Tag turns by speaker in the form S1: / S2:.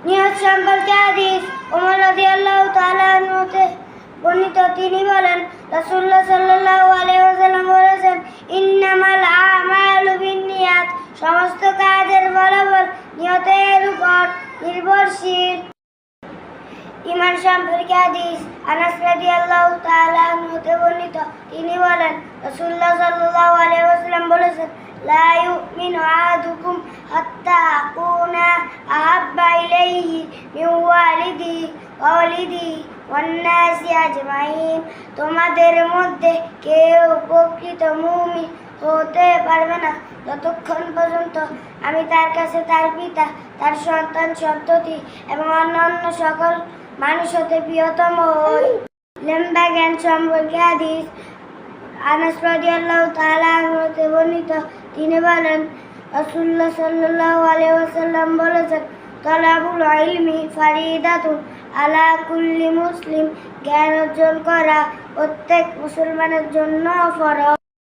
S1: নিয়ত সম্পর্কে হাদিস ওমর রাদিয়াল্লাহু তাআলা আনহু হতে বর্ণিত, তিনি বলেন, রাসূলুল্লাহ সাল্লাল্লাহু আলাইহি ওয়াসাল্লাম বলেছেন, ইন্নামাল আমালু বিন্নিয়াত, সমস্ত কাজের ফলাফল নিয়তের উপর নির্ভরশীল। ঈমান সম্পর্কে হাদিস আনাস রাদিয়াল্লাহু তাআলা আনহু হতে বর্ণিত, তিনি বলেন, রাসূলুল্লাহ সাল্লাল্লাহু আলাইহি ওয়াসাল্লাম বলেছেন, লা ইউমিনু আহাদুকুম হাত্তা আকুনা আহাব্বা ইলাইহি মিন ওয়ালিদিহি ওয়া ওয়ালিদিহি ওয়ান নাসি আজমাইন, তোমাদের মধ্যে কেউ প্রকৃত মুমিন হতে পারবে না যতক্ষণ পর্যন্ত আমি তার কাছে তার পিতা, তার সন্তান সন্ততি এবং অন্যান্য সকল মানুষ হতে প্রিয়তম হই। লম্বা জ্ঞান সম্পর্কে হাদিস আনাস রাদিয়াল্লাহু তাআলা আনহু হতে বর্ণিত, তিনি বলেন, রাসূলুল্লাহ সাল্লাল্লাহু আলাইহি ওয়াসাল্লাম বলেছেন, তালাবুল ইলমি ফারিদাতুন আলা কুল্লি মুসলিম, জ্ঞান অর্জন করা প্রত্যেক মুসলমানের জন্য ফরজ।